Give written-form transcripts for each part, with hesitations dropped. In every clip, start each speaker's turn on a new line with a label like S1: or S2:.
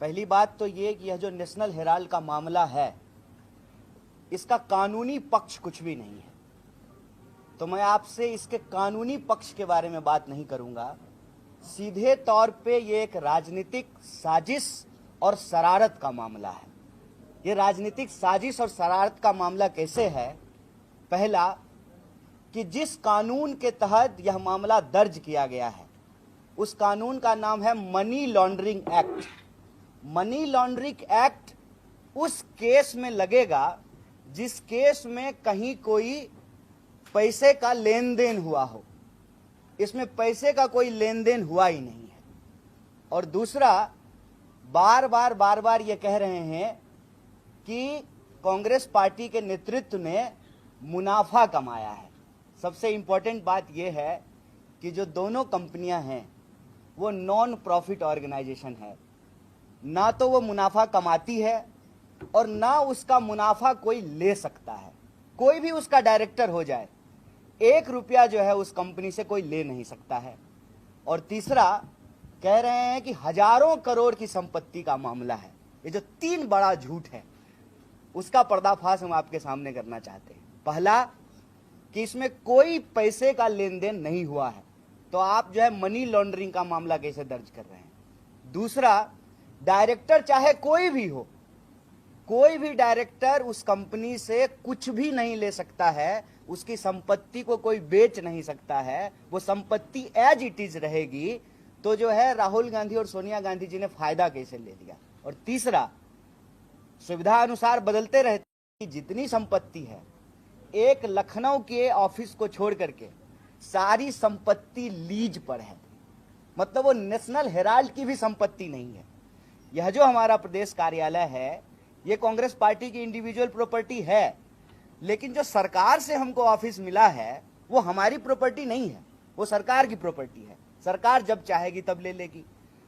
S1: पहली बात तो ये कि यह जो नेशनल हेराल्ड का मामला है, इसका कानूनी पक्ष कुछ भी नहीं है, तो मैं आपसे इसके कानूनी पक्ष के बारे में बात नहीं करूंगा। सीधे तौर पे ये एक राजनीतिक साजिश और शरारत का मामला है। ये राजनीतिक साजिश और शरारत का मामला कैसे है? पहला, कि जिस कानून के तहत यह मामला दर्ज किया गया है, उस कानून का नाम है money laundering act. Money laundering act उस केस में लगेगा जिस केस में कहीं कोई पैसे का लेन देन हुआ हो। इसमें पैसे का कोई लेन देन हुआ ही नहीं है। और दूसरा, बार बार ये कह रहे हैं कि कांग्रेस पार्टी के नेतृत्व ने मुनाफा कमाया है। सबसे इंपॉर्टेंट बात यह है कि जो दोनों कंपनियां हैं वो नॉन प्रॉफिट ऑर्गेनाइजेशन है। ना तो वो मुनाफा कमाती है और ना उसका मुनाफा कोई ले सकता है। कोई भी उसका डायरेक्टर हो जाए, 1 रुपया जो है उस कंपनी से कोई ले नहीं सकता है। और तीसरा, कह रहे हैं कि हजारों करोड़ की संपत्ति का मामला है। ये जो 3 बड़ा झूठ है, उसका पर्दाफाश हम आपके सामने करना चाहते हैं। पहला, कि इसमें कोई पैसे का लेन देन नहीं हुआ है, तो आप जो है मनी लॉन्ड्रिंग का मामला कैसे दर्ज कर रहे हैं? दूसरा, डायरेक्टर चाहे कोई भी हो, कोई भी डायरेक्टर उस कंपनी से कुछ भी नहीं ले सकता है, उसकी संपत्ति को कोई बेच नहीं सकता है, वो संपत्ति एज इट इज रहेगी। तो जो है राहुल गांधी और सोनिया गांधी जी ने फायदा कैसे ले लिया? और तीसरा, सुविधा अनुसार बदलते रहते कि जितनी संपत्ति है, एक लखनऊ के ऑफिस को छोड़ करके सारी संपत्ति लीज पर है। मतलब वो नेशनल हेराल्ड की भी संपत्ति नहीं है। यह जो हमारा प्रदेश कार्यालय है, ये कांग्रेस पार्टी की इंडिविजुअल प्रॉपर्टी है, लेकिन जो सरकार से हमको ऑफिस मिला है वो हमारी प्रॉपर्टी नहीं है, वो सरकार की प्रॉपर्टी है। सरकार जब चाहेगी तब ले लेगी।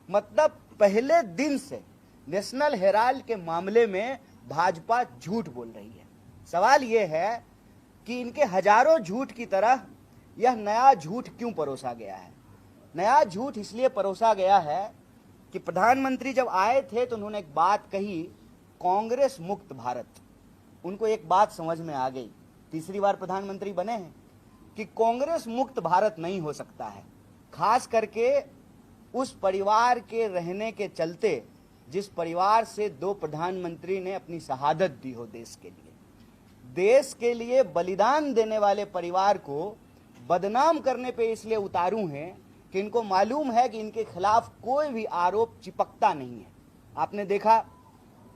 S1: मतलब पहले दिन से नेशनल हेराल्ड के मामले में भाजपा झूठ बोल रही है। सवाल यह है कि इनके हजारों झूठ की तरह यह नया झूठ क्यों परोसा गया है? नया झूठ इसलिए परोसा गया है कि प्रधानमंत्री जब आए थे तो उन्होंने एक बात कही, कांग्रेस मुक्त भारत। उनको एक बात समझ में आ गई, तीसरी बार प्रधानमंत्री बने हैं, कि कांग्रेस मुक्त भारत नहीं हो सकता है। खास करके उस परिवार के रहने के चलते जिस परिवार से 2 प्रधानमंत्री ने अपनी शहादत दी हो देश के लिए बलिदान देने वाले परिवार को बदनाम करने पे इसलिए उतारू हैं कि इनको मालूम है कि इनके खिलाफ कोई भी आरोप चिपकता नहीं है। आपने देखा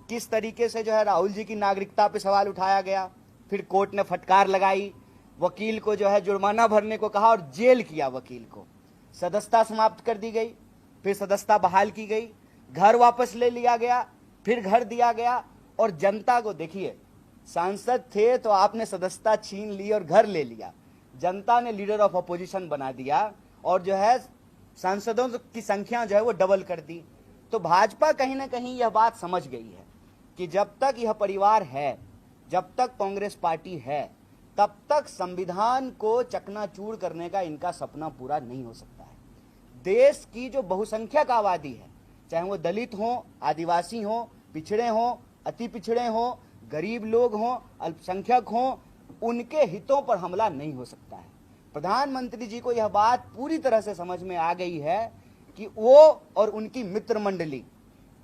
S1: किस तरीके से जो है राहुल जी की नागरिकता पे सवाल उठाया गया, फिर कोर्ट ने फटकार लगाई, वकील को जो है जुर्माना भरने को कहा और जेल किया वकील को। सदस्यता समाप्त कर दी गई, फिर सदस्यता बहाल की गई, घर वापस ले लिया गया, फिर घर दिया गया। और जनता को देखिए, सांसद थे तो आपने सदस्यता छीन ली और घर ले लिया, जनता ने लीडर ऑफ अपोजिशन बना दिया और जो है सांसदों की संख्या जो है वो डबल कर दी। तो भाजपा कहीं ना कहीं यह बात समझ गई है कि जब तक यह परिवार है, जब तक कांग्रेस पार्टी है, तब तक संविधान को चकनाचूर करने का इनका सपना पूरा नहीं हो सकता है। देश की जो बहुसंख्यक आबादी है, चाहे वो दलित हो, आदिवासी हो, पिछड़े हो, अति पिछड़े हो, गरीब लोग हों, अल्पसंख्यक हों, उनके हितों पर हमला नहीं हो सकता है। प्रधानमंत्री जी को यह बात पूरी तरह से समझ में आ गई है कि वो और उनकी मित्र मंडली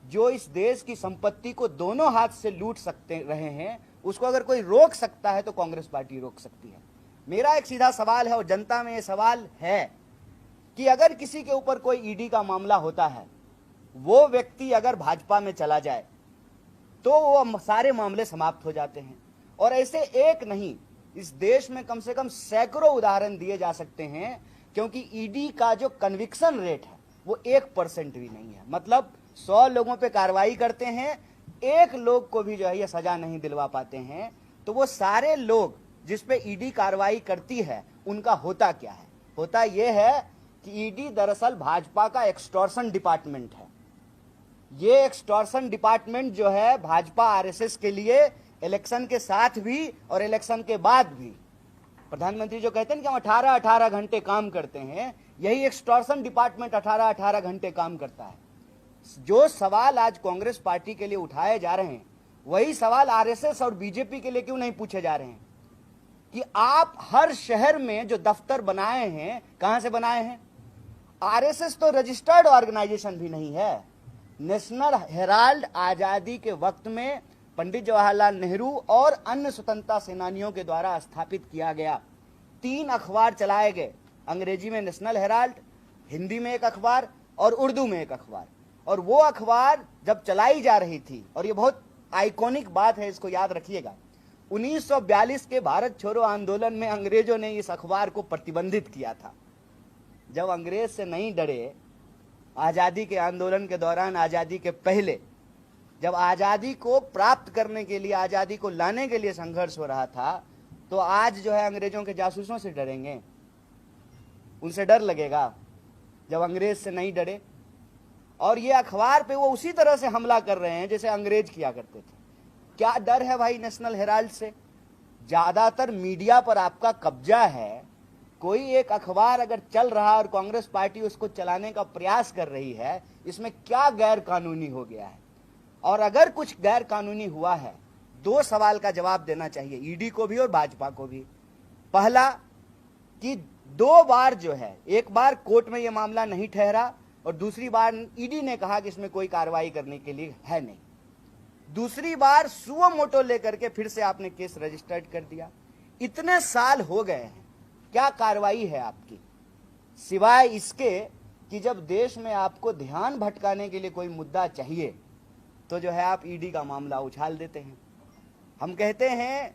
S1: जो इस देश की संपत्ति को दोनों हाथ से लूट सकते रहे हैं, उसको अगर कोई रोक सकता है तो कांग्रेस पार्टी रोक सकती है। मेरा एक सीधा सवाल है और जनता में यह सवाल है कि अगर किसी के ऊपर कोई ईडी का मामला होता है, वो व्यक्ति अगर भाजपा में चला जाए तो वो सारे मामले समाप्त हो जाते हैं। और ऐसे एक नहीं, इस देश में कम से कम सैकड़ों उदाहरण दिए जा सकते हैं, क्योंकि ईडी का जो कन्विक्शन रेट है वो 1% भी नहीं है। मतलब 100 लोगों पे कार्रवाई करते हैं, 1 लोग को भी जो है ये सजा नहीं दिलवा पाते हैं। तो वो सारे लोग जिस पे ईडी कार्रवाई करती है, उनका होता क्या है? होता यह है कि ईडी दरअसल भाजपा का एक्सटॉर्शन डिपार्टमेंट है। ये एक्सटॉर्शन डिपार्टमेंट जो है भाजपा आरएसएस के लिए इलेक्शन के साथ भी और इलेक्शन के बाद भी, प्रधानमंत्री जो कहते हैं कि हम 18-18 घंटे काम करते हैं, यही एक्सटॉर्शन डिपार्टमेंट 18-18 घंटे काम करता है। जो सवाल आज कांग्रेस पार्टी के लिए उठाए जा रहे हैं वही सवाल आरएसएस और बीजेपी के लिए क्यों नहीं पूछे जा रहे हैं कि आप हर शहर में जो दफ्तर बनाए हैं कहां से बनाए हैं? आरएसएस तो रजिस्टर्ड ऑर्गेनाइजेशन भी नहीं है। नेशनल हेराल्ड आजादी के वक्त में पंडित जवाहरलाल नेहरू और अन्य स्वतंत्रता सेनानियों के द्वारा स्थापित किया गया। 3 अखबार चलाए गए, अंग्रेजी में नेशनल हेराल्ड, हिंदी में एक अखबार और उर्दू में एक अखबार। और वो अखबार जब चलाई जा रही थी, और ये बहुत आइकॉनिक बात है, इसको याद रखिएगा, 1942 के भारत छोड़ो आंदोलन में अंग्रेजों ने इस अखबार को प्रतिबंधित किया था। जब अंग्रेज से नहीं डरे, आजादी के आंदोलन के दौरान, आजादी के पहले, जब आजादी को प्राप्त करने के लिए, आजादी को लाने के लिए संघर्ष हो रहा था, तो आज जो है अंग्रेजों के जासूसों से डरेंगे? उनसे डर लगेगा जब अंग्रेज से नहीं डरे। और ये अखबार पे वो उसी तरह से हमला कर रहे हैं जैसे अंग्रेज किया करते थे। क्या डर है भाई नेशनल हेराल्ड से? ज्यादातर मीडिया पर आपका कब्जा है। कोई एक अखबार अगर चल रहा है और कांग्रेस पार्टी उसको चलाने का प्रयास कर रही है, इसमें क्या गैर कानूनी हो गया है? और अगर कुछ गैर कानूनी हुआ है, 2 सवाल का जवाब देना चाहिए ईडी को भी और भाजपा को भी। पहला कि 2 बार जो है, एक बार कोर्ट में यह मामला नहीं ठहरा और दूसरी बार ईडी ने कहा कि इसमें कोई कार्रवाई करने के लिए है नहीं। दूसरी बार सुओ मोटो लेकर के फिर से आपने केस रजिस्टर्ड कर दिया। इतने साल हो गए हैं, क्या कार्रवाई है आपकी? सिवाय इसके कि जब देश में आपको ध्यान भटकाने के लिए कोई मुद्दा चाहिए तो जो है आप ईडी का मामला उछाल देते हैं। हम कहते हैं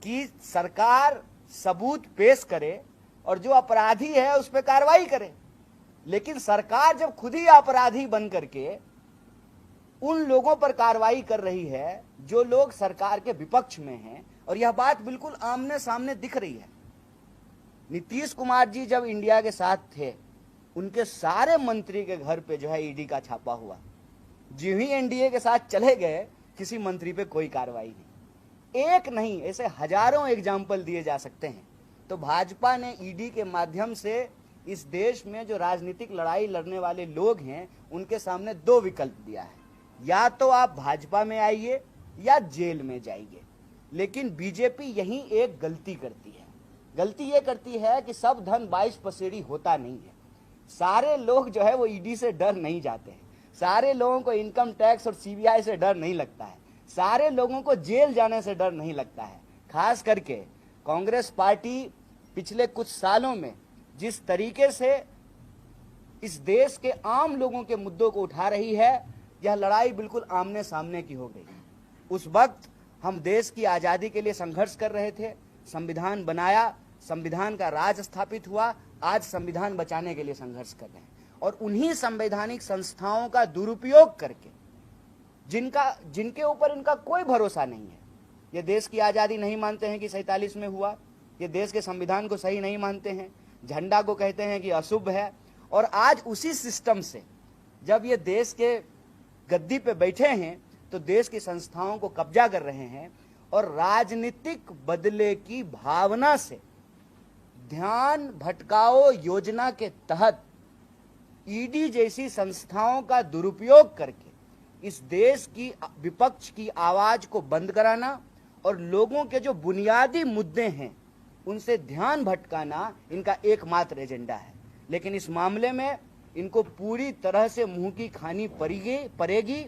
S1: कि सरकार सबूत पेश करे और जो अपराधी है उस पर कार्रवाई करे, लेकिन सरकार जब खुद ही अपराधी बन करके उन लोगों पर कार्रवाई कर रही है जो लोग सरकार के विपक्ष में हैं, और यह बात बिल्कुल आमने सामने दिख रही है। नीतीश कुमार जी जब इंडिया के साथ थे, उनके सारे मंत्री के घर पे जो है ईडी का छापा हुआ। जो ही एनडीए के साथ चले गए, किसी मंत्री पे कोई कार्रवाई नहीं। एक नहीं, ऐसे हजारों एग्जाम्पल दिए जा सकते हैं। तो भाजपा ने ईडी के माध्यम से इस देश में जो राजनीतिक लड़ाई लड़ने वाले लोग हैं उनके सामने 2 विकल्प दिया है, या तो आप भाजपा में आइए या जेल में जाइए। लेकिन बीजेपी यही एक गलती करती है। गलती ये करती है कि सब धन 22 पसेरी होता नहीं है। सारे लोग जो है वो ईडी से डर नहीं जाते हैं। सारे लोगों को इनकम टैक्स और सीबीआई से डर नहीं लगता है। सारे लोगों को जेल जाने से डर नहीं लगता है। खास करके कांग्रेस पार्टी पिछले कुछ सालों में जिस तरीके से इस देश के आम लोगों के मुद्दों को उठा रही है, यह लड़ाई बिल्कुल आमने सामने की हो गई। उस वक्त हम देश की आजादी के लिए संघर्ष कर रहे थे, संविधान बनाया, संविधान का राज स्थापित हुआ। आज संविधान बचाने के लिए संघर्ष कर रहे हैं, और उन्हीं संवैधानिक संस्थाओं का दुरुपयोग करके, जिनके ऊपर इनका कोई भरोसा नहीं है, ये देश की आजादी नहीं मानते हैं कि 47 में हुआ, ये देश के संविधान को सही नहीं मानते हैं, झंडा को कहते हैं कि अशुभ है। और आज उसी सिस्टम से जब ये देश के गद्दी पे बैठे हैं तो देश की संस्थाओं को कब्जा कर रहे हैं, और राजनीतिक बदले की भावना से ध्यान भटकाओ योजना के तहत ईडी जैसी संस्थाओं का दुरुपयोग करके इस देश की विपक्ष की आवाज को बंद कराना और लोगों के जो बुनियादी मुद्दे हैं उनसे ध्यान भटकाना इनका एकमात्र एजेंडा है। लेकिन इस मामले में इनको पूरी तरह से मुंह की खानी पड़ेगी।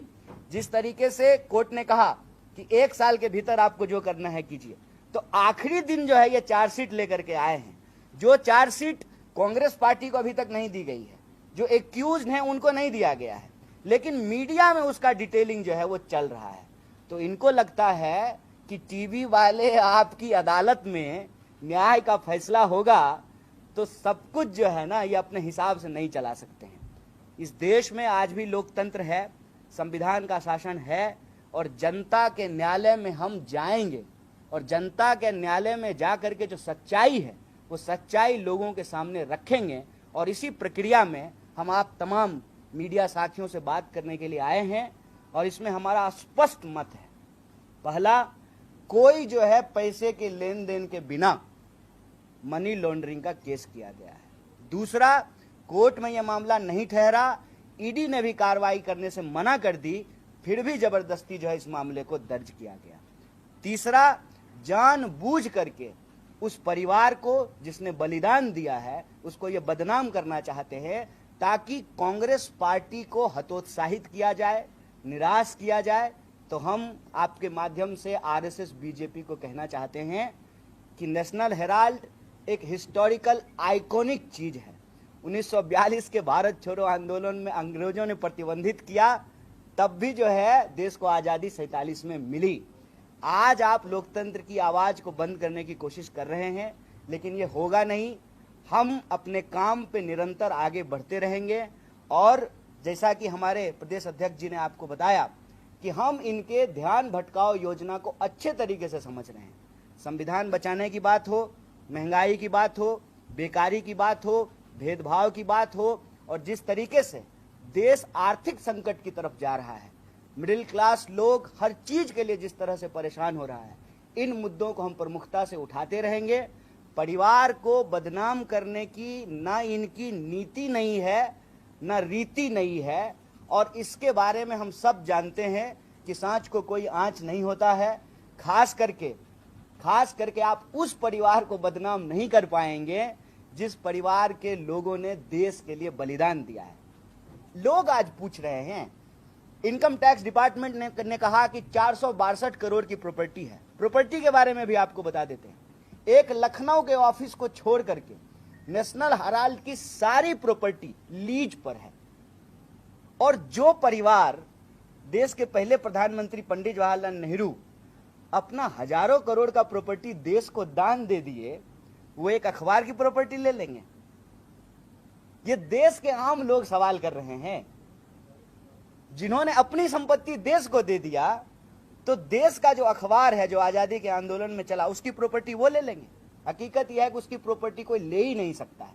S1: जिस तरीके से कोर्ट ने कहा कि 1 साल के भीतर आपको जो करना है कीजिए, तो आखिरी दिन जो है ये चार्जशीट लेकर के आए हैं, जो चार्जशीट कांग्रेस पार्टी को अभी तक नहीं दी गई है, जो एक्यूज्ड हैं उनको नहीं दिया गया है, लेकिन मीडिया में उसका डिटेलिंग जो है वो चल रहा है। तो इनको लगता है कि टीवी वाले आपकी अदालत में न्याय का फैसला होगा तो सब कुछ जो है ना ये अपने हिसाब से नहीं चला सकते हैं। इस देश में आज भी लोकतंत्र है, संविधान का शासन है, और जनता के न्यायालय में हम जाएंगे, और जनता के न्यायालय में जा करके जो सच्चाई है वो सच्चाई लोगों के सामने रखेंगे। और इसी प्रक्रिया में हम आप तमाम मीडिया साथियों से बात करने के लिए आए हैं, और इसमें हमारा स्पष्ट मत है। पहला, कोई जो है पैसे के लेन देन के बिना मनी लॉन्ड्रिंग का केस किया गया है। दूसरा, कोर्ट में यह मामला नहीं ठहरा, ईडी ने भी कार्रवाई करने से मना कर दी, फिर भी जबरदस्ती जो है इस मामले को दर्ज किया गया। तीसरा, जानबूझ करके उस परिवार को जिसने बलिदान दिया है उसको ये बदनाम करना चाहते हैं ताकि कांग्रेस पार्टी को हतोत्साहित किया जाए, निराश किया जाए। तो हम आपके माध्यम से आरएसएस बीजेपी को कहना चाहते हैं कि नेशनल हेराल्ड एक हिस्टोरिकल आइकॉनिक चीज है। 1942 के भारत छोड़ो आंदोलन में अंग्रेजों ने प्रतिबंधित किया, तब भी जो है देश को आजादी 47 में मिली। आज आप लोकतंत्र की आवाज को बंद करने की कोशिश कर रहे हैं, लेकिन ये होगा नहीं। हम अपने काम पे निरंतर आगे बढ़ते रहेंगे और जैसा कि हमारे प्रदेश अध्यक्ष जी ने आपको बताया कि हम इनके ध्यान भटकाओ योजना को अच्छे तरीके से समझ रहे हैं। संविधान बचाने की बात हो, महंगाई की बात हो, बेकारी की बात हो, भेदभाव की बात हो, और जिस तरीके से देश आर्थिक संकट की तरफ जा रहा है, मिडिल क्लास लोग हर चीज के लिए जिस तरह से परेशान हो रहा है, इन मुद्दों को हम प्रमुखता से उठाते रहेंगे। परिवार को बदनाम करने की ना इनकी नीति नहीं है, ना रीति नहीं है, और इसके बारे में हम सब जानते हैं कि सांच को कोई आंच नहीं होता है। खास करके आप उस परिवार को बदनाम नहीं कर पाएंगे जिस परिवार के लोगों ने देश के लिए बलिदान दिया है। लोग आज पूछ रहे हैं, इनकम टैक्स डिपार्टमेंट ने कहा कि 462 करोड़ की प्रॉपर्टी है। प्रॉपर्टी के बारे में भी आपको बता देते हैं। एक लखनऊ के ऑफिस को छोड़ करके नेशनल हेराल्ड की सारी प्रॉपर्टी लीज पर है। और जो परिवार, देश के पहले प्रधानमंत्री पंडित जवाहरलाल नेहरू अपना हजारों करोड़ का प्रॉपर्टी देश को दान दे दिए, वो एक अखबार की प्रॉपर्टी ले लेंगे? ये देश के आम लोग सवाल कर रहे हैं। जिन्होंने अपनी संपत्ति देश को दे दिया, तो देश का जो अखबार है जो आजादी के आंदोलन में चला, उसकी प्रॉपर्टी वो ले लेंगे। हकीकत यह है कि उसकी प्रॉपर्टी कोई ले ही नहीं सकता है।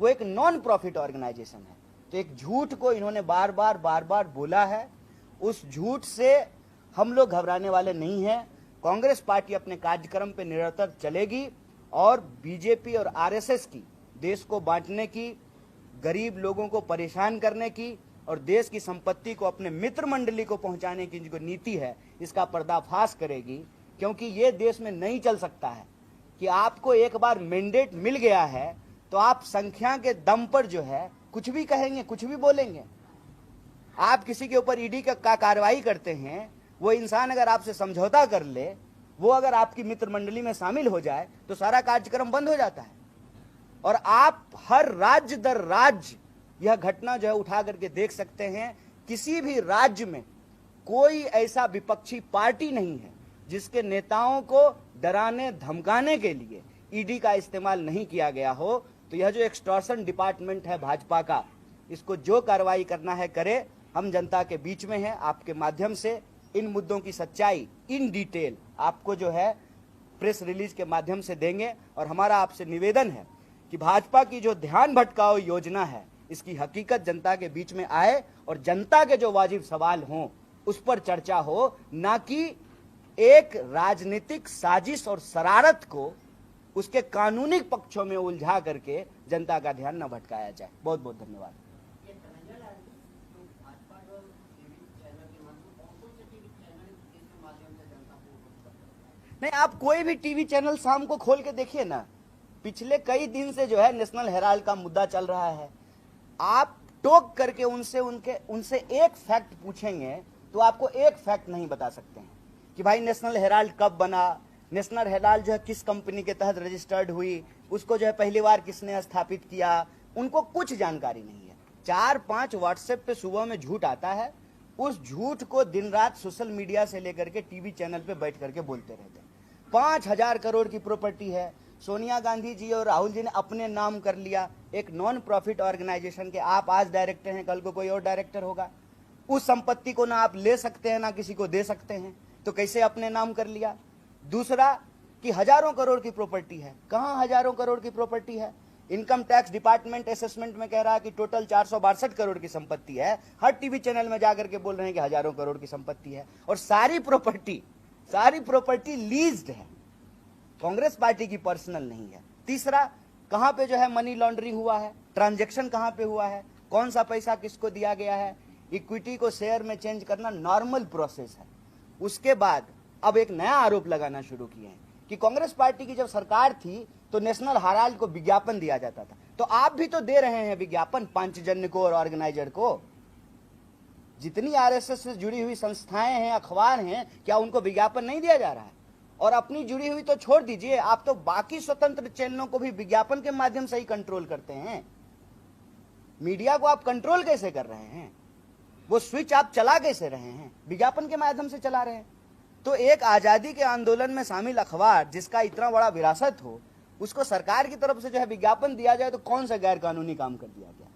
S1: वो एक नॉन प्रॉफिट ऑर्गेनाइजेशन है। तो एक झूठ को इन्होंने बार बार बोला है। उस झूठ से हम लोग घबराने वाले नहीं हैं। कांग्रेस पार्टी अपने कार्यक्रम पे निरंतर चलेगी और बीजेपी और आरएसएस की देश को बांटने की, गरीब लोगों को परेशान करने की और देश की संपत्ति को अपने मित्र मंडली को पहुंचाने की जो नीति है, इसका पर्दाफाश करेगी। क्योंकि ये देश में नहीं चल सकता है कि आपको एक बार मैंडेट मिल गया है तो आप संख्या के दम पर जो है कुछ भी कहेंगे, कुछ भी बोलेंगे। आप किसी के ऊपर ईडी का कार्रवाई करते हैं, वो इंसान अगर आपसे समझौता कर ले, वो अगर आपकी मित्र मंडली में शामिल हो जाए, तो सारा कार्यक्रम बंद हो जाता है। और आप हर राज्य दर राज्य यह घटना जो है उठा करके देख सकते हैं। किसी भी राज्य में कोई ऐसा विपक्षी पार्टी नहीं है जिसके नेताओं को डराने धमकाने के लिए ईडी का इस्तेमाल नहीं किया गया हो। तो यह जो एक्सटॉर्शन डिपार्टमेंट है भाजपा का, इसको जो कार्रवाई करना है करे। हम जनता के बीच में हैं, आपके माध्यम से इन मुद्दों की सच्चाई इन डिटेल आपको जो है प्रेस रिलीज के माध्यम से देंगे। और हमारा आपसे निवेदन है कि भाजपा की जो ध्यान भटकाओ योजना है, इसकी हकीकत जनता के बीच में आए और जनता के जो वाजिब सवाल हों उस पर चर्चा हो, ना कि एक राजनीतिक साजिश और शरारत को उसके कानूनी पक्षों में उलझा करके जनता का ध्यान न भटकाया जाए। बहुत बहुत धन्यवाद। नहीं, आप कोई भी टीवी चैनल शाम को खोल के देखिए ना, पिछले कई दिन से जो है नेशनल हेराल्ड का मुद्दा चल रहा है। आप टोक करके उनसे एक फैक्ट पूछेंगे तो आपको एक फैक्ट नहीं बता सकते हैं कि भाई नेशनल हेराल्ड कब बना, नेशनल हेराल्ड जो है किस कंपनी के तहत रजिस्टर्ड हुई, उसको जो है पहली बार किसने स्थापित किया। उनको कुछ जानकारी नहीं है। 4-5 व्हाट्सएप पे सुबह में झूठ आता है, उस झूठ को दिन रात सोशल मीडिया से लेकर के टीवी चैनल पे बैठ करके बोलते रहते हैं। 5000 करोड़ की प्रॉपर्टी है। सोनिया गांधी जी और राहुल जी ने अपने नाम कर लिया एक नॉन प्रॉफिट ऑर्गेनाइजेशन के। आप आज डायरेक्टर हैं, कल को कोई और डायरेक्टर होगा। उस संपत्ति को ना आप ले सकते हैं ना किसी को दे सकते हैं, तो कैसे अपने नाम कर लिया। दूसरा कि हजारों करोड़ की प्रॉपर्टी है। कहां हजारों करोड़ की प्रॉपर्टी है? इनकम टैक्स डिपार्टमेंट असेसमेंट में कह रहा है कि टोटल 462 करोड़ की संपत्ति है। हर टीवी चैनल में जाकर के बोल रहे हैं कि हजारों करोड़ की संपत्ति है और सारी प्रॉपर्टी लीज्ड है, कांग्रेस पार्टी की पर्सनल नहीं है। तीसरा, कहां पे जो है मनी लॉन्ड्रिंग हुआ है, ट्रांजैक्शन कहां पे हुआ है, कौन सा पैसा किसको दिया गया है, इक्विटी को शेयर में चेंज करना नॉर्मल प्रोसेस है। उसके बाद अब एक नया आरोप लगाना शुरू किए हैं कि कांग्रेस पार्टी की जब सरकार थी तो नेशनल हेराल्ड को विज्ञापन दिया जाता था, तो आप भी तो दे रहे हैं विज्ञापन पंचजन्य को और ऑर्गेनाइजर को। जितनी आरएसएस से जुड़ी हुई संस्थाएं हैं, अखबार हैं, क्या उनको विज्ञापन नहीं दिया जा रहा है? और अपनी जुड़ी हुई तो छोड़ दीजिए, आप तो बाकी स्वतंत्र चैनलों को भी विज्ञापन के माध्यम से ही कंट्रोल करते हैं। मीडिया को आप कंट्रोल कैसे कर रहे हैं? वो स्विच आप चला कैसे रहे हैं? विज्ञापन के माध्यम से चला रहे हैं। तो एक आजादी के आंदोलन में शामिल अखबार जिसका इतना बड़ा विरासत हो, उसको सरकार की तरफ से जो है विज्ञापन दिया जाए तो कौन सा गैर कानूनी काम कर दिया गया?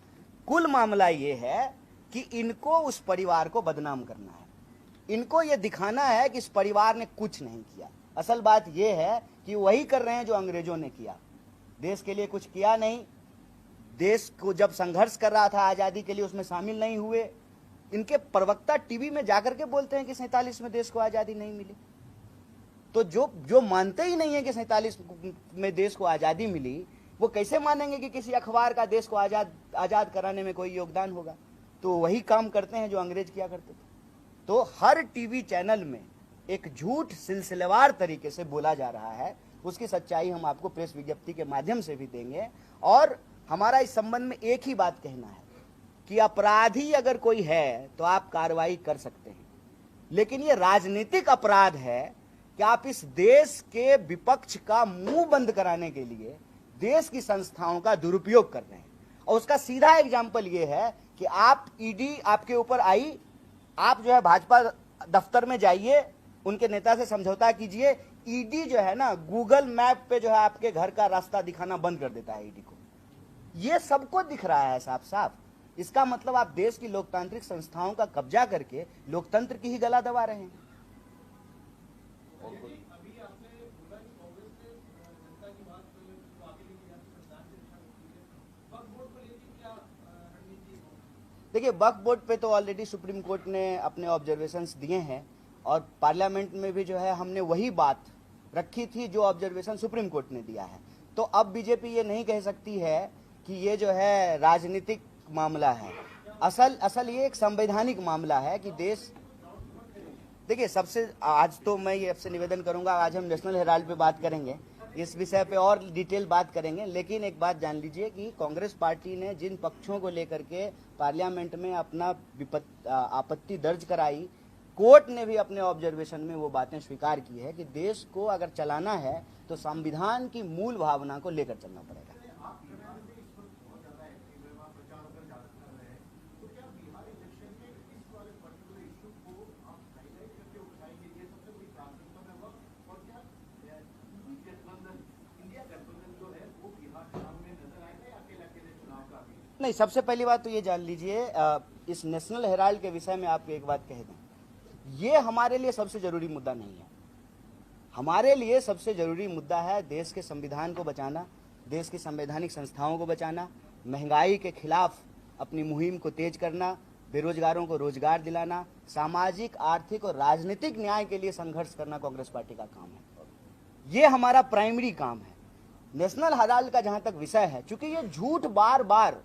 S1: कुल मामला ये है कि इनको उस परिवार को बदनाम करना है, इनको ये दिखाना है कि इस परिवार ने कुछ नहीं किया। असल बात ये है कि वही कर रहे हैं जो अंग्रेजों ने किया, देश के लिए कुछ किया नहीं। देश को जब संघर्ष कर रहा था आजादी के लिए, उसमें शामिल नहीं हुए। इनके प्रवक्ता टीवी में जाकर के बोलते हैं कि 47 में देश को आजादी नहीं मिली। तो जो मानते ही नहीं है कि 47 में देश को आजादी मिली, वो कैसे मानेंगे कि किसी अखबार का देश को आजाद कराने में कोई योगदान होगा? तो वही काम करते हैं जो अंग्रेज किया करते थे। तो हर टीवी चैनल में एक झूठ सिलसिलेवार तरीके से बोला जा रहा है, उसकी सच्चाई हम आपको प्रेस विज्ञप्ति के माध्यम से भी देंगे। और हमारा इस संबंध में एक ही बात कहना है कि अपराधी अगर कोई है तो आप कार्रवाई कर सकते हैं, लेकिन ये राजनीतिक अपराध है कि आप इस देश के विपक्ष का मुंह बंद कराने के लिए देश की संस्थाओं का दुरुपयोग कर रहे हैं। और उसका सीधा एग्जाम्पल ये है कि आप ईडी आपके ऊपर आई, आप जो है भाजपा दफ्तर में जाइए, उनके नेता से समझौता कीजिए। ईडी जो है ना, गूगल मैप पे जो है आपके घर का रास्ता दिखाना बंद कर देता है ईडी को। ये सबको दिख रहा है साफ साफ। इसका मतलब आप देश की लोकतांत्रिक संस्थाओं का कब्जा करके लोकतंत्र की ही गला दबा रहे हैं। देखिए, वक्फ बोर्ड पे तो ऑलरेडी सुप्रीम कोर्ट ने अपने ऑब्जर्वेशंस दिए हैं और पार्लियामेंट में भी जो है हमने वही बात रखी थी जो ऑब्जर्वेशन सुप्रीम कोर्ट ने दिया है। तो अब बीजेपी ये नहीं कह सकती है कि ये जो है राजनीतिक मामला है। असल ये एक संवैधानिक मामला है कि देश, देखिए सबसे आज तो मैं ये आपसे निवेदन करूंगा, आज हम नेशनल हेराल्ड पे बात करेंगे, इस विषय पे और डिटेल बात करेंगे, लेकिन एक बात जान लीजिए कि कांग्रेस पार्टी ने जिन पक्षों को लेकर के पार्लियामेंट में अपना आपत्ति दर्ज कराई, कोर्ट ने भी अपने ऑब्जर्वेशन में वो बातें स्वीकार की है कि देश को अगर चलाना है तो संविधान की मूल भावना को लेकर चलना पड़ेगा। नहीं, सबसे पहली बात तो ये जान लीजिए, इस नेशनल हेराल्ड के विषय में आपको एक बात कह दें, ये हमारे लिए सबसे जरूरी मुद्दा नहीं है। हमारे लिए सबसे जरूरी मुद्दा है देश के संविधान को बचाना, देश की संवैधानिक संस्थाओं को बचाना, महंगाई के खिलाफ अपनी मुहिम को तेज करना, बेरोजगारों को रोजगार दिलाना, सामाजिक, आर्थिक और राजनीतिक न्याय के लिए संघर्ष करना कांग्रेस पार्टी का काम है। ये हमारा प्राइमरी काम है। नेशनल हेराल्ड का जहां तक विषय है, चूंकि ये झूठ बार बार,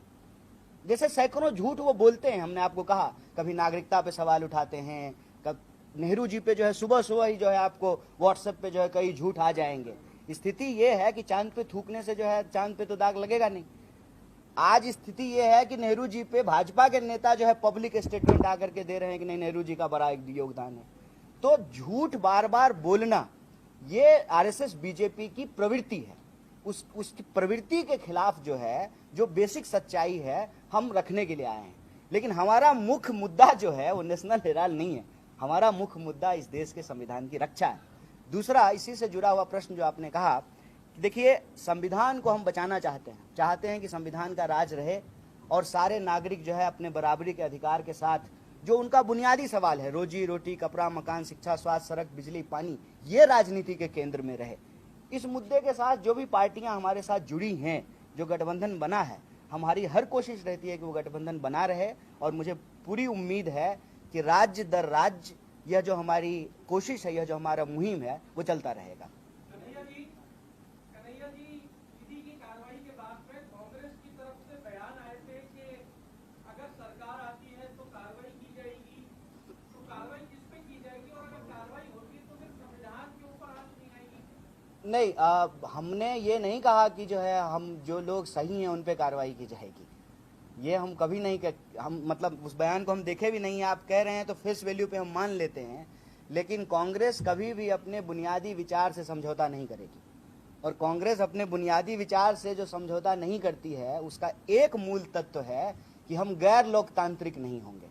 S1: जैसे सैकड़ों झूठ वो बोलते हैं, हमने आपको कहा, कभी नागरिकता पे सवाल उठाते हैं, कब नेहरू जी पे जो है सुबह सुबह ही जो है आपको व्हाट्सएप पे जो है कई झूठ आ जाएंगे। स्थिति ये है कि चांद पे थूकने से जो है चांद पे तो दाग लगेगा नहीं। आज स्थिति ये है कि नेहरू जी पे भाजपा के नेता जो है पब्लिक स्टेटमेंट आकर के दे रहे हैं कि नहीं, नेहरू जी का बड़ा योगदान है। तो झूठ बार बार बोलना ये आरएसएस बीजेपी की प्रवृत्ति है। उसकी प्रवृत्ति के खिलाफ जो है, जो बेसिक सच्चाई है, हम रखने के लिए आए हैं। लेकिन हमारा मुख्य मुद्दा जो है वो नेशनल हेराल्ड नहीं है। हमारा मुख्य मुद्दा इस देश के संविधान की रक्षा है। दूसरा, इसी से जुड़ा हुआ प्रश्न जो आपने कहा, देखिए संविधान को हम बचाना चाहते हैं कि संविधान का राज रहे और सारे नागरिक जो है अपने बराबरी के अधिकार के साथ, जो उनका बुनियादी सवाल है, रोजी रोटी, कपड़ा, मकान, शिक्षा, स्वास्थ्य, सड़क, बिजली, पानी, ये राजनीति के केंद्र में रहे। इस मुद्दे के साथ जो भी पार्टियां हमारे साथ जुड़ी हैं, जो गठबंधन बना है, हमारी हर कोशिश रहती है कि वो गठबंधन बना रहे। और मुझे पूरी उम्मीद है कि राज्य दर राज्य यह जो हमारी कोशिश है, यह जो हमारा मुहिम है, वो चलता रहेगा।
S2: कन्हैया जी, ईडी की कार्रवाई के बाद में कांग्रेस की तरफ से बयान आए थे कि
S1: नहीं, हमने ये नहीं कहा कि जो है हम जो लोग सही हैं उन पे कार्रवाई की जाएगी, ये हम कभी नहीं हम मतलब उस बयान को हम देखे भी नहीं है। आप कह रहे हैं तो फेस वैल्यू पे हम मान लेते हैं, लेकिन कांग्रेस कभी भी अपने बुनियादी विचार से समझौता नहीं करेगी। और कांग्रेस अपने बुनियादी विचार से जो समझौता नहीं करती है उसका एक मूल तत्व है कि हम गैर लोकतांत्रिक नहीं होंगे।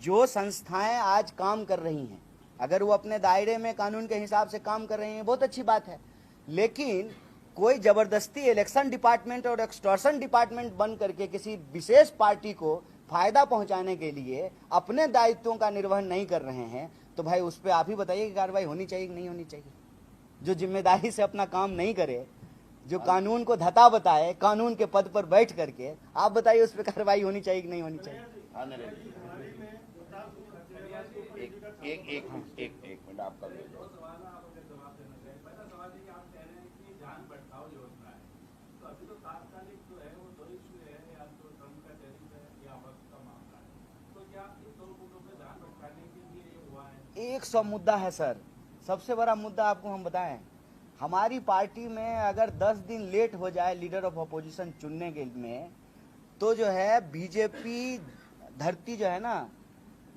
S1: जो संस्थाएं आज काम कर रही हैं, अगर वो अपने दायरे में कानून के हिसाब से काम कर रही हैं, बहुत अच्छी बात है, लेकिन कोई जबरदस्ती इलेक्शन डिपार्टमेंट और एक्सटॉर्शन डिपार्टमेंट बन करके किसी विशेष पार्टी को फायदा पहुंचाने के लिए अपने दायित्वों का निर्वहन नहीं कर रहे हैं, तो भाई उस पर आप ही बताइए कि कार्रवाई होनी चाहिए कि नहीं होनी चाहिए। जो जिम्मेदारी से अपना काम नहीं करे, जो कानून को धता बताए, कानून के पद पर बैठ करके, आप बताइए उस पर कार्रवाई होनी चाहिए कि नहीं होनी चाहिए।
S2: एक मिनट आपका
S1: एक सौ मुद्दा है सर। सबसे बड़ा मुद्दा आपको हम बताएं, हमारी पार्टी में अगर 10 दिन लेट हो जाए लीडर ऑफ अपोजिशन चुनने के में, तो जो है बीजेपी धरती जो है ना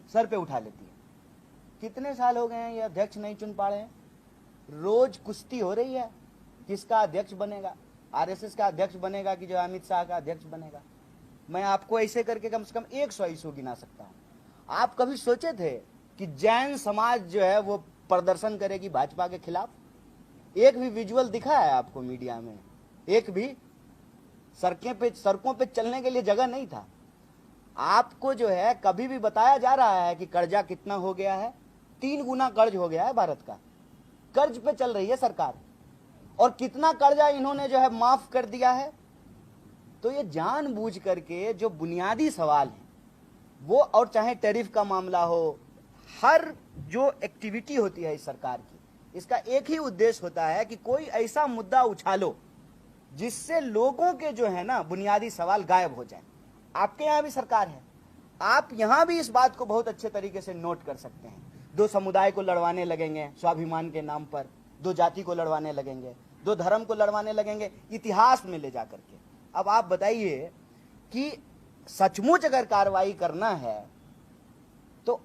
S1: सर पे उठा लेती है। कितने साल हो गए हैं ये अध्यक्ष नहीं चुन पा रहे हैं, रोज कुश्ती हो रही है किसका अध्यक्ष बनेगा, आरएसएस का अध्यक्ष बनेगा कि जो अमित शाह का अध्यक्ष बनेगा। मैं आपको ऐसे करके कम से कम 100 इशू गिना सकता हूँ। आप कभी सोचे थे कि जैन समाज जो है वो प्रदर्शन करेगी भाजपा के खिलाफ? एक भी विजुअल दिखा है आपको मीडिया में? एक भी सड़कों पे चलने के लिए जगह नहीं था। आपको जो है कभी भी बताया जा रहा है कि कर्जा कितना हो गया है? 3 गुना कर्ज हो गया है भारत का। कर्ज पे चल रही है सरकार, और कितना कर्जा इन्होंने जो है माफ कर दिया है। तो ये जानबूझ करके जो बुनियादी सवाल है वो, और चाहे टैरिफ का मामला हो, हर जो एक्टिविटी होती है इस सरकार की, इसका एक ही उद्देश्य होता है कि कोई ऐसा मुद्दा उछालो जिससे लोगों के जो है ना बुनियादी सवाल गायब हो जाए। आपके यहां भी सरकार है, आप यहां भी इस बात को बहुत अच्छे तरीके से नोट कर सकते हैं। 2 समुदाय को लड़वाने लगेंगे स्वाभिमान के नाम पर, 2 जाति को लड़वाने लगेंगे, 2 धर्म को लड़वाने लगेंगे इतिहास में ले जाकर के। अब आप बताइए कि सचमुच अगर कार्रवाई करना है तो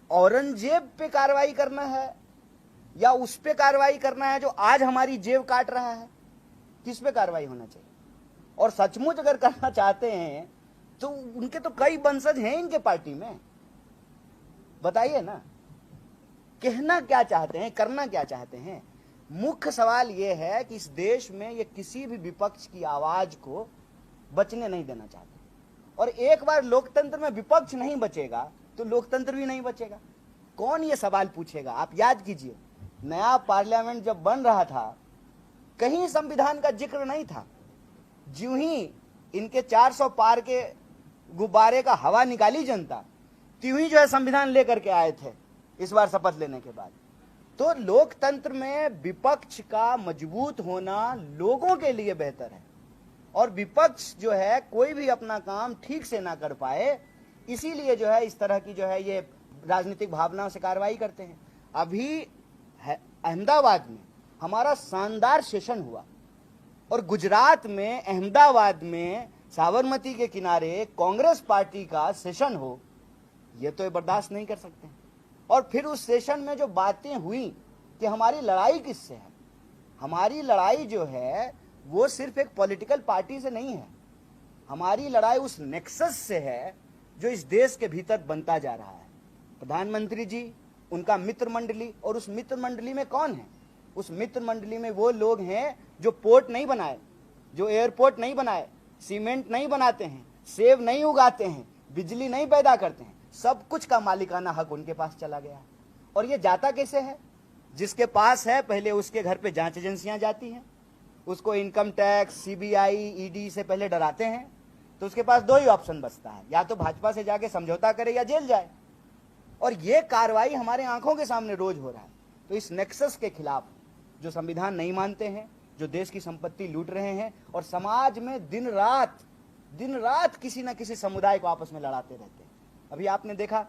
S1: औरंगजेब पे कार्रवाई करना है या उस पे कार्रवाई करना है जो आज हमारी जेब काट रहा है? किस पे कार्रवाई होना चाहिए? और सचमुच अगर करना चाहते हैं तो उनके तो कई वंशज हैं इनके पार्टी में, बताइए ना, कहना क्या चाहते हैं, करना क्या चाहते हैं? मुख्य सवाल यह है कि इस देश में ये किसी भी विपक्ष की आवाज को बचने नहीं देना चाहते। और एक बार लोकतंत्र में विपक्ष नहीं बचेगा तो लोकतंत्र भी नहीं बचेगा। कौन ये सवाल पूछेगा? आप याद कीजिए, नया पार्लियामेंट जब बन रहा था कहीं संविधान का जिक्र नहीं था। ज्यों ही इनके 400 पार के गुब्बारे का हवा निकाली जनता, त्यों ही जो है संविधान लेकर के आए थे इस बार शपथ लेने के बाद। तो लोकतंत्र में विपक्ष का मजबूत होना लोगों के लिए बेहतर है, और विपक्ष जो है कोई भी अपना काम ठीक से ना कर पाए, इसीलिए जो है इस तरह की जो है ये राजनीतिक भावनाओं से कार्रवाई करते हैं। अभी अहमदाबाद में हमारा शानदार सेशन हुआ, और गुजरात में अहमदाबाद में साबरमती के किनारे कांग्रेस पार्टी का सेशन हो, ये तो बर्दाश्त नहीं कर सकते। और फिर उस सेशन में जो बातें हुई कि हमारी लड़ाई किससे है, हमारी लड़ाई जो है वो सिर्फ एक पॉलिटिकल पार्टी से नहीं है, हमारी लड़ाई उस नेक्सस से है जो इस देश के भीतर बनता जा रहा है। प्रधानमंत्री जी, उनका मित्र मंडली, और उस मित्र मंडली में कौन है? उस मित्र मंडली में वो लोग हैं जो पोर्ट नहीं बनाए, जो एयरपोर्ट नहीं बनाए, सीमेंट नहीं बनाते हैं, सेब नहीं उगाते हैं, बिजली नहीं पैदा करते हैं, सब कुछ का मालिकाना हक उनके पास चला गया। और ये जाता कैसे है? जिसके पास है पहले उसके घर पे जांच एजेंसियां जाती हैं, उसको इनकम टैक्स, सीबीआई, ईडी से पहले डराते हैं, तो उसके पास 2 ही ऑप्शन बचता है, या तो भाजपा से जाके समझौता करे या जेल जाए। और ये कार्रवाई हमारे आंखों के सामने रोज हो रहा है। तो इस नेक्सस के खिलाफ जो संविधान नहीं मानते हैं, जो देश की संपत्ति लूट रहे हैं और समाज में दिन रात किसी ना किसी समुदाय को आपस में लड़ाते रहते हैं। अभी आपने देखा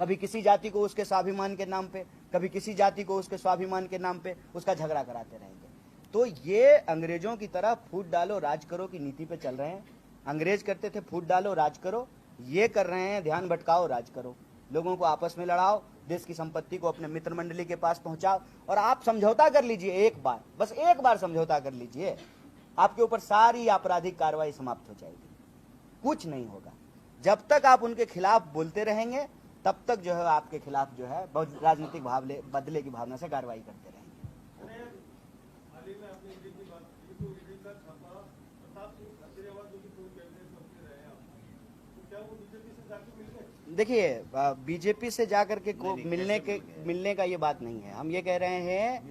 S1: कभी किसी जाति को उसके स्वाभिमान के नाम पे, कभी किसी जाति को उसके स्वाभिमान के नाम पे उसका झगड़ा कराते रहेंगे। तो ये अंग्रेजों की तरह फूट डालो राज करो की नीति पे चल रहे हैं। अंग्रेज करते थे फूट डालो राज करो, ये कर रहे हैं ध्यान भटकाओ राज करो, लोगों को आपस में लड़ाओ, देश की संपत्ति को अपने मित्र मंडली के पास पहुंचाओ, और आप समझौता कर लीजिए एक बार, बस एक बार समझौता कर लीजिए, आपके ऊपर सारी आपराधिक कार्रवाई समाप्त हो जाएगी, कुछ नहीं होगा। जब तक आप उनके खिलाफ बोलते रहेंगे तब तक जो है आपके खिलाफ जो है बहुत राजनीतिक बदले की भावना से कार्रवाई करते रहेंगे। देखिए बीजेपी से जाकर के को मिलने का ये बात नहीं है। हम ये कह रहे हैं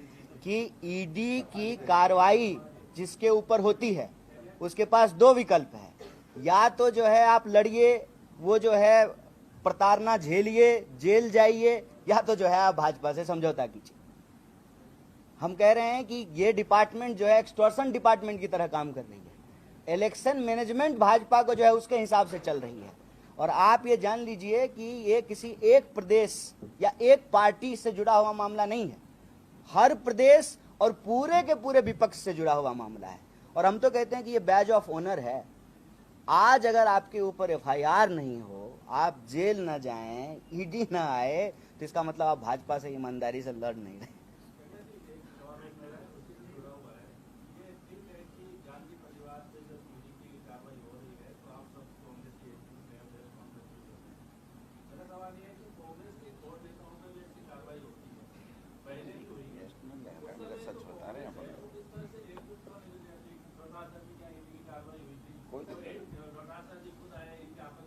S1: कि ईडी की कार्रवाई जिसके ऊपर होती है उसके पास दो विकल्प है, या तो जो है आप लड़िए, वो जो है प्रताड़ना झेलिए, जेल जाइए, या तो जो है आप भाजपा से समझौता कीजिए। हम कह रहे हैं कि ये डिपार्टमेंट जो है एक्सटॉर्शन डिपार्टमेंट की तरह काम कर रही है। इलेक्शन मैनेजमेंट भाजपा को जो है उसके हिसाब से चल रही है, और आप ये जान लीजिए कि ये किसी एक प्रदेश या एक पार्टी से जुड़ा हुआ मामला नहीं है, हर प्रदेश और पूरे के पूरे विपक्ष से जुड़ा हुआ मामला है। और हम तो कहते हैं कि ये बैज ऑफ ऑनर है। आज अगर आपके ऊपर एफआईआर नहीं हो, आप जेल ना जाएं, ईडी ना आए, तो इसका मतलब आप भाजपा से ईमानदारी से लड़ नहीं रहे।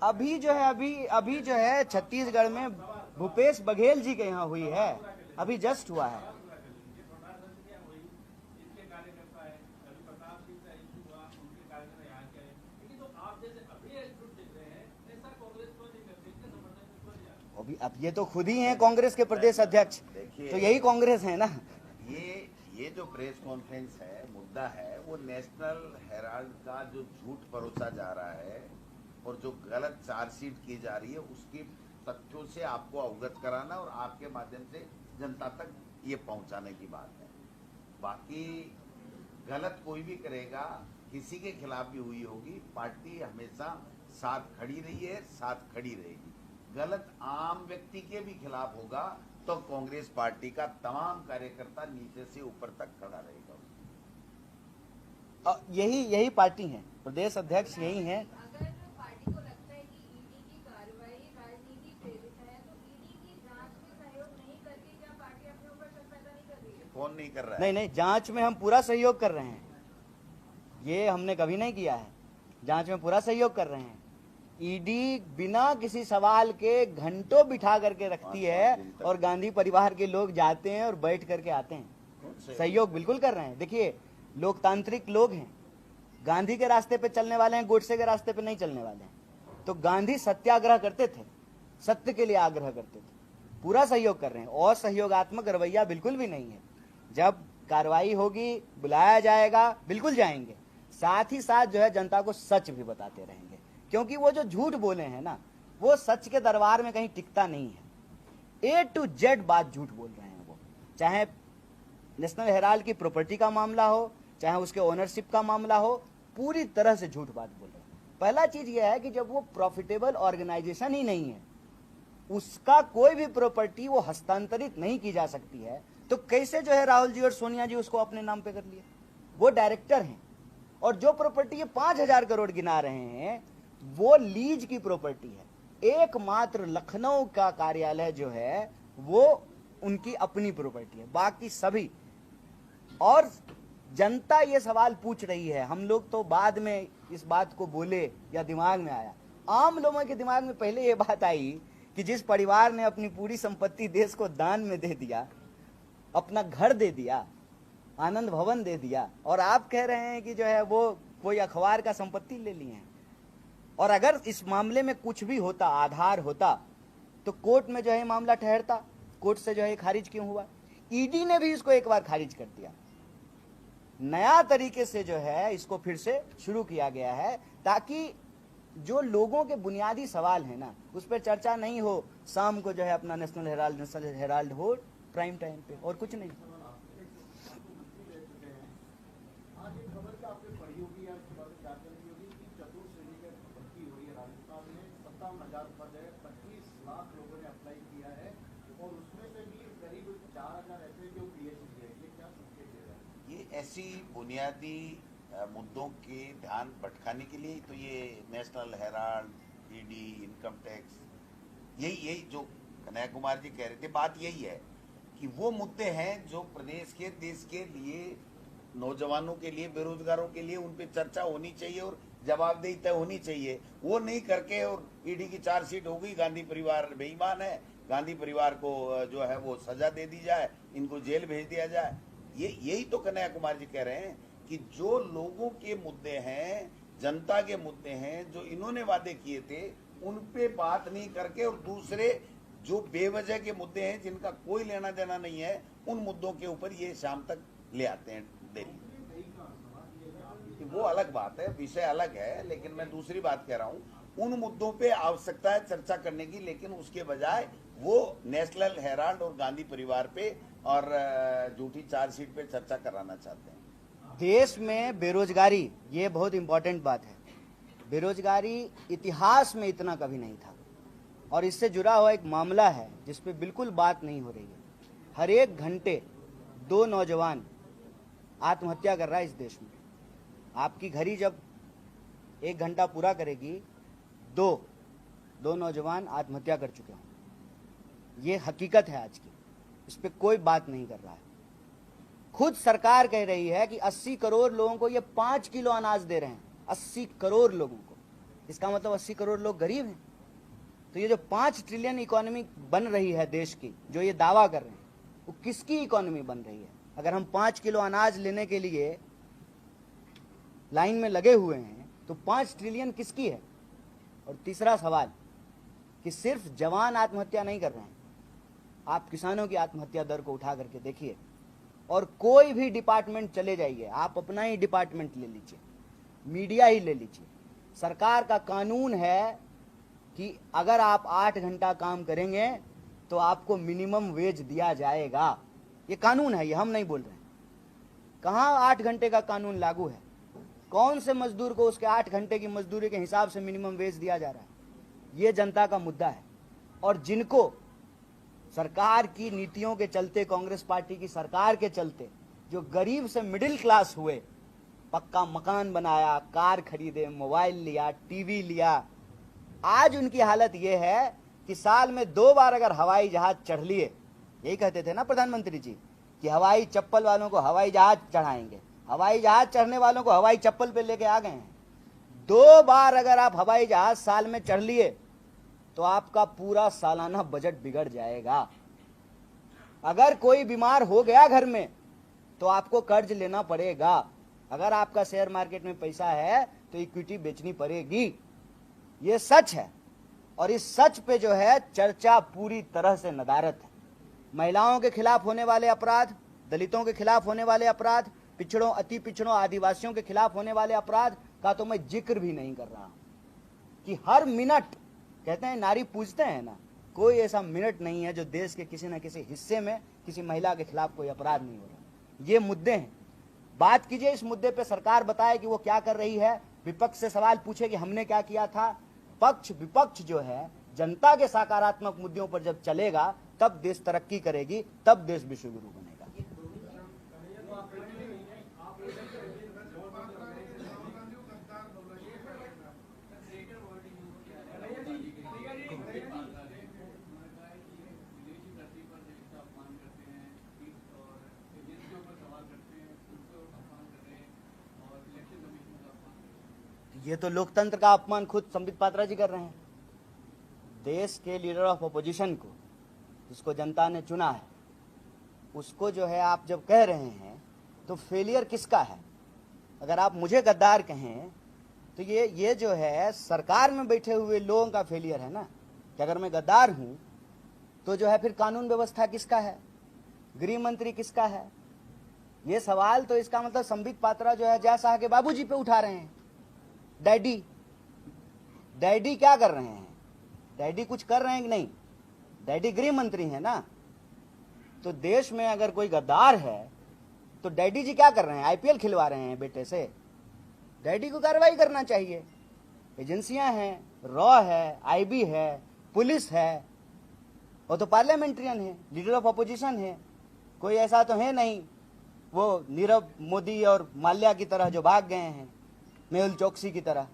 S1: अभी जो है छत्तीसगढ़ में भूपेश बघेल जी के यहाँ हुई है, अभी जस्ट हुआ है। अब ये तो खुद ही हैं कांग्रेस के प्रदेश अध्यक्ष, तो यही कांग्रेस है ना।
S2: ये जो प्रेस कॉन्फ्रेंस है, मुद्दा है वो नेशनल हेराल्ड का जो झूठ परोसा जा रहा है और जो गलत चार्जशीट की जा रही है उसके तथ्यों से आपको अवगत कराना और आपके माध्यम से जनता तक ये पहुंचाने की बात है। बाकी गलत कोई भी करेगा, किसी के खिलाफ भी हुई होगी, पार्टी हमेशा साथ खड़ी रही है, साथ खड़ी रहेगी। गलत आम व्यक्ति के भी खिलाफ होगा तो कांग्रेस पार्टी का तमाम कार्यकर्ता नीचे से ऊपर तक खड़ा रहेगा।
S1: यही पार्टी है, प्रदेश अध्यक्ष यही है।
S3: अगर पार्टी को लगता है कि ईडी की कार्रवाई राजनीति प्रेरित है, तो ईडी की जांच में सहयोग नहीं करके क्या पार्टी अपने ऊपर शक पैदा नहीं कर रही है?
S2: कौन नहीं कर रहा है?
S1: नहीं, जांच में हम पूरा सहयोग कर रहे हैं, ये हमने कभी नहीं किया है। जांच में पूरा सहयोग कर रहे हैं। ईडी बिना किसी सवाल के घंटों बिठा करके रखती है और गांधी परिवार के लोग जाते हैं और बैठ करके आते हैं। सहयोग बिल्कुल कर रहे हैं। देखिए लोकतांत्रिक लोग हैं, गांधी के रास्ते पे चलने वाले हैं, गोडसे के रास्ते पे नहीं चलने वाले हैं। तो गांधी सत्याग्रह करते थे, सत्य के लिए आग्रह करते थे, पूरा सहयोग कर रहे हैं। और सहयोगात्मक रवैया बिल्कुल भी नहीं है। जब कार्रवाई होगी बुलाया जाएगा, बिल्कुल जाएंगे। साथ ही साथ जो है जनता को सच भी बताते रहेंगे, क्योंकि वो जो झूठ बोले हैं ना, वो सच के दरबार में कहीं टिकता नहीं है। A to Z बात झूठ बोल रहे हैं वो, चाहे नेशनल हेराल्ड की प्रॉपर्टी का मामला हो, चाहे उसके ओनरशिप का मामला हो, पूरी तरह से झूठ बात बोल रहे हैं। पहला चीज यह है कि जब वो प्रॉफिटेबल ऑर्गेनाइजेशन ही नहीं है, उसका कोई भी प्रॉपर्टी वो हस्तांतरित नहीं की जा सकती है, तो कैसे जो है राहुल जी और सोनिया जी उसको अपने नाम पे कर लिए? वो डायरेक्टर हैं, और जो प्रॉपर्टी ये 5,000 करोड़ गिना रहे हैं वो लीज की प्रॉपर्टी है। एकमात्र लखनऊ का कार्यालय जो है वो उनकी अपनी प्रॉपर्टी है, बाकी सभी। और जनता ये सवाल पूछ रही है, हम लोग तो बाद में इस बात को बोले या दिमाग में आया, आम लोगों के दिमाग में पहले ये बात आई कि जिस परिवार ने अपनी पूरी संपत्ति देश को दान में दे दिया, अपना घर दे दिया, आनंद भवन दे दिया, और आप कह रहे हैं कि जो है वो कोई अखबार का संपत्ति ले लिए हैं। और अगर इस मामले में कुछ भी होता, आधार होता, तो कोर्ट में जो है मामला ठहरता, कोर्ट से जो है खारिज क्यों हुआ? ईडी ने भी इसको एक बार खारिज कर दिया। नया तरीके से जो है इसको फिर से शुरू किया गया है, ताकि जो लोगों के बुनियादी सवाल है ना, उस पर चर्चा नहीं हो। शाम को जो है अपना नेशनल हेराल्ड हो प्राइम टाइम पे, और कुछ नहीं।
S4: आज एक खबर का आपने पढ़ी होगी या इसके बारे में क्या करनी होगी कि चतुर्थ श्रेणी में भर्ती हो रही है राजस्थान में। 57,000 पद है, 25 लाख लोगों ने अप्लाई किया है और उसमें से भी करीब 4,000 ऐसे जो पीएचडी है। ये क्या संकेत दे रहा है?
S2: ये ऐसी बुनियादी मुद्दों के ध्यान भटकाने के लिए तो ये national Herald, ED, income tax, यही जो कन्हैया कुमार जी कह रहे थे, बात यही है कि वो मुद्दे हैं जो प्रदेश के, देश के लिए, नौजवानों के लिए, बेरोजगारों के लिए, उन पे चर्चा होनी चाहिए और जवाबदेही तय होनी चाहिए। वो नहीं करके और ईडी की चार्जशीट हो गई, गांधी परिवार बेईमान है, गांधी परिवार को जो है वो सजा दे दी जाए, इनको जेल भेज दिया जाए। यही तो कन्हैया कुमार जी कह रहे हैं कि जो लोगों के मुद्दे हैं, जनता के मुद्दे हैं, जो इन्होंने वादे किए थे, उन पे बात नहीं करके और दूसरे जो बेवजह के मुद्दे हैं जिनका कोई लेना देना नहीं है, उन मुद्दों के ऊपर ये शाम तक ले आते हैं दिल्ली। वो अलग बात है, विषय अलग है, लेकिन मैं दूसरी बात कह रहा हूँ, उन मुद्दों पे आवश्यकता है चर्चा करने की, लेकिन उसके बजाय वो नेशनल हेराल्ड और गांधी परिवार पे और झूठी चार्जशीट पे चर्चा कराना चाहते हैं।
S1: देश में बेरोजगारी, ये बहुत इंपॉर्टेंट बात है। बेरोजगारी इतिहास में इतना कभी नहीं था, और इससे जुड़ा हुआ एक मामला है जिस पे बिल्कुल बात नहीं हो रही है। हर एक घंटे 2 नौजवान आत्महत्या कर रहा है इस देश में। आपकी घड़ी जब 1 घंटा पूरा करेगी, दो नौजवान आत्महत्या कर चुके हों। ये हकीकत है आज की, इस पे कोई बात नहीं कर रहा है। खुद सरकार कह रही है कि 80 करोड़ लोगों को ये 5 किलो अनाज दे रहे हैं। 80 करोड़ लोगों को, इसका मतलब 80 करोड़ लोग गरीब हैं। तो ये जो 5 ट्रिलियन इकोनॉमी बन रही है देश की, जो ये दावा कर रहे हैं, वो किसकी इकोनॉमी बन रही है? अगर हम 5 किलो अनाज लेने के लिए लाइन में लगे हुए हैं तो 5 ट्रिलियन किसकी है? और तीसरा सवाल कि सिर्फ जवान आत्महत्या नहीं कर रहे हैं, आप किसानों की आत्महत्या दर को उठा करके देखिए, और कोई भी डिपार्टमेंट चले जाइए, आप अपना ही डिपार्टमेंट ले लीजिए, मीडिया ही ले लीजिए, सरकार का कानून है कि अगर आप 8 घंटा काम करेंगे तो आपको मिनिमम वेज दिया जाएगा। ये कानून है, ये हम नहीं बोल रहे हैं। कहाँ 8 घंटे का कानून लागू है? कौन से मजदूर को उसके 8 घंटे की मजदूरी के हिसाब से मिनिमम वेज दिया जा रहा है? ये जनता का मुद्दा है। और जिनको सरकार की नीतियों के चलते, कांग्रेस पार्टी की सरकार के चलते, जो गरीब से मिडिल क्लास हुए, पक्का मकान बनाया, कार खरीदे, मोबाइल लिया, टीवी लिया, आज उनकी हालत यह है कि साल में 2 बार अगर हवाई जहाज चढ़ लिए, यही कहते थे ना प्रधानमंत्री जी कि हवाई चप्पल वालों को हवाई जहाज चढ़ाएंगे, हवाई जहाज चढ़ने वालों को हवाई चप्पल पे लेके आ गए हैं। 2 बार अगर आप हवाई जहाज साल में चढ़ लिए तो आपका पूरा सालाना बजट बिगड़ जाएगा। अगर कोई बीमार हो गया घर में तो आपको कर्ज लेना पड़ेगा। अगर आपका शेयर मार्केट में पैसा है तो इक्विटी बेचनी पड़ेगी। ये सच है, और इस सच पे जो है चर्चा पूरी तरह से नदारत है। महिलाओं के खिलाफ होने वाले अपराध, दलितों के खिलाफ होने वाले अपराध, पिछड़ों, अति पिछड़ों, आदिवासियों के खिलाफ होने वाले अपराध का तो मैं जिक्र भी नहीं कर रहा कि हर मिनट, कहते हैं नारी पूजते हैं ना, कोई ऐसा मिनट नहीं है जो देश के किसी न किसी हिस्से में किसी महिला के खिलाफ कोई अपराध नहीं हो रहा। ये मुद्दे हैं, बात कीजिए इस मुद्दे पे, सरकार बताए कि वो क्या कर रही है, विपक्ष से सवाल पूछे कि हमने क्या किया था। पक्ष विपक्ष जो है जनता के सकारात्मक मुद्दों पर जब चलेगा तब देश तरक्की करेगी, तब देश विश्वगुरु बनेगा। ये तो लोकतंत्र का अपमान खुद संबित पात्रा जी कर रहे हैं। देश के लीडर ऑफ अपोजिशन को, जिसको जनता ने चुना है, उसको जो है आप जब कह रहे हैं तो फेलियर किसका है? अगर आप मुझे गद्दार कहें तो ये जो है सरकार में बैठे हुए लोगों का फेलियर है ना, कि अगर मैं गद्दार हूं तो जो है फिर कानून व्यवस्था किसका है, गृह मंत्री किसका है? ये सवाल तो इसका मतलब संबित पात्रा जो है जय शाह के बाबूजी पे उठा रहे हैं, डैडी। डैडी क्या कर रहे हैं? डैडी कुछ कर रहे हैं कि नहीं? डैडी गृह मंत्री है ना। तो देश में अगर कोई गद्दार है तो डैडी जी क्या कर रहे हैं? आईपीएल खिलवा रहे हैं बेटे से। डैडी को कार्रवाई करना चाहिए। एजेंसियां हैं, रॉ है, आईबी है, पुलिस है, वो तो पार्लियामेंट्रियन है, लीडर ऑफ अपोजिशन है। कोई ऐसा तो है नहीं वो नीरव मोदी और माल्या की तरह जो भाग गए हैं, मेहुल चोकसी की तरह।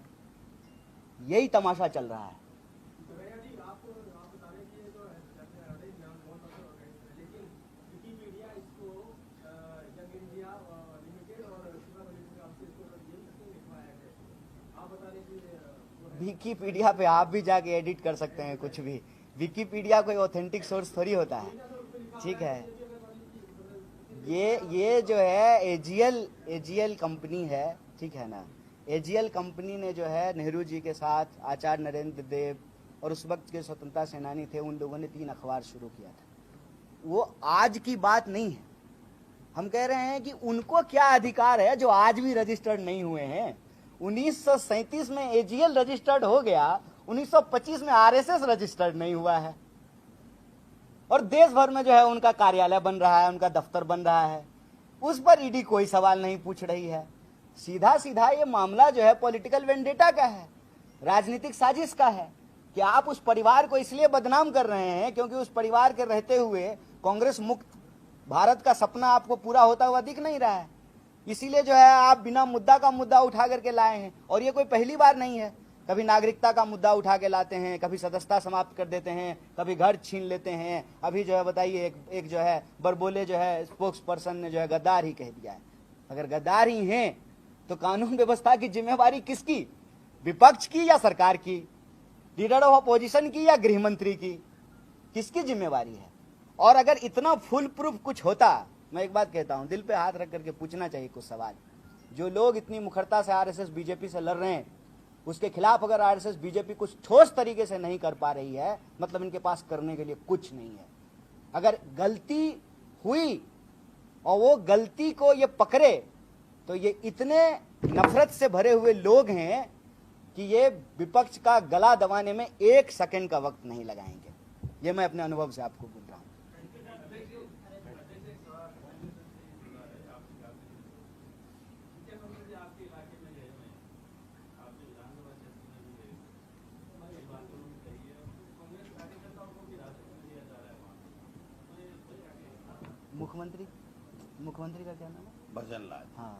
S1: यही तमाशा चल रहा है। विकीपीडिया पे आप भी जाके एडिट कर सकते हैं कुछ भी। विकीपीडिया कोई ऑथेंटिक सोर्स थोड़ी होता है, ठीक है। ये जो है एजीएल कंपनी है, ठीक है ना। एजीएल कंपनी ने जो है नेहरू जी के साथ आचार्य नरेंद्र देव और उस वक्त के स्वतंत्रता सेनानी थे, उन लोगों ने 3 अखबार शुरू किया था। वो आज की बात नहीं है। हम कह रहे हैं कि उनको क्या अधिकार है जो आज भी रजिस्टर्ड नहीं हुए हैं। 1937 में एजीएल रजिस्टर्ड हो गया, 1925 में आरएसएस रजिस्टर्ड नहीं हुआ है। और देश भर में जो है उनका कार्यालय बन रहा है, उनका दफ्तर बन रहा है। उस पर ईडी कोई सवाल नहीं पूछ रही है। सीधा सीधा ये मामला जो है पॉलिटिकल वेंडेटा का है, राजनीतिक साजिश का है कि आप उस परिवार को इसलिए बदनाम कर रहे हैं क्योंकि उस परिवार के रहते हुए कांग्रेस मुक्त भारत का सपना आपको पूरा होता हुआ दिख नहीं रहा है। इसीलिए जो है आप बिना मुद्दा का मुद्दा उठा करके लाए हैं। और ये कोई पहली बार नहीं है। कभी नागरिकता का मुद्दा उठा के लाते हैं, कभी सदस्यता समाप्त कर देते हैं, कभी घर छीन लेते हैं। अभी जो है बताइए एक जो है बरबोले जो है स्पोक्स पर्सन ने जो है गद्दार ही कह दिया है। अगर गद्दार ही हैं तो कानून व्यवस्था की जिम्मेवारी किसकी? विपक्ष की या सरकार की? लीडर ऑफ अपोजिशन की या गृह मंत्री की? किसकी जिम्मेवारी है? और अगर इतना फुल प्रूफ कुछ होता, मैं एक बात कहता हूं, दिल पे हाथ रख करके पूछना चाहिए कुछ सवाल। जो लोग इतनी मुखरता से आरएसएस बीजेपी से लड़ रहे हैं, उसके खिलाफ अगर आरएसएस बीजेपी कुछ ठोस तरीके से नहीं कर पा रही है, मतलब इनके पास करने के लिए कुछ नहीं है। अगर गलती हुई और वो गलती को ये पकड़े तो ये इतने नफरत से भरे हुए लोग हैं कि ये विपक्ष का गला दबाने में 1 सेकंड का वक्त नहीं लगाएंगे। ये मैं अपने अनुभव से आपको बोल रहा हूं। मुख्यमंत्री का क्या नाम है?
S2: भजन लाल।
S1: हाँ,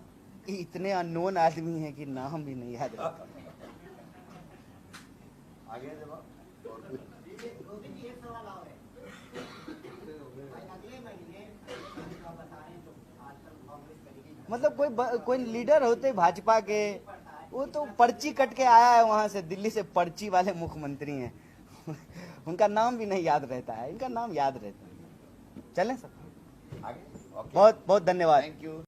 S1: इतने अननोन आदमी हैं कि नाम भी नहीं याद रहता।
S2: आगे जवाब
S1: मतलब कोई लीडर होते भाजपा के, वो तो पर्ची कट के आया है वहां से, दिल्ली से पर्ची वाले मुख्यमंत्री हैं। उनका नाम भी नहीं याद रहता है, इनका नाम याद रहता है। चलें सर,
S2: आगे।
S1: बहुत बहुत धन्यवाद।
S2: Thank you.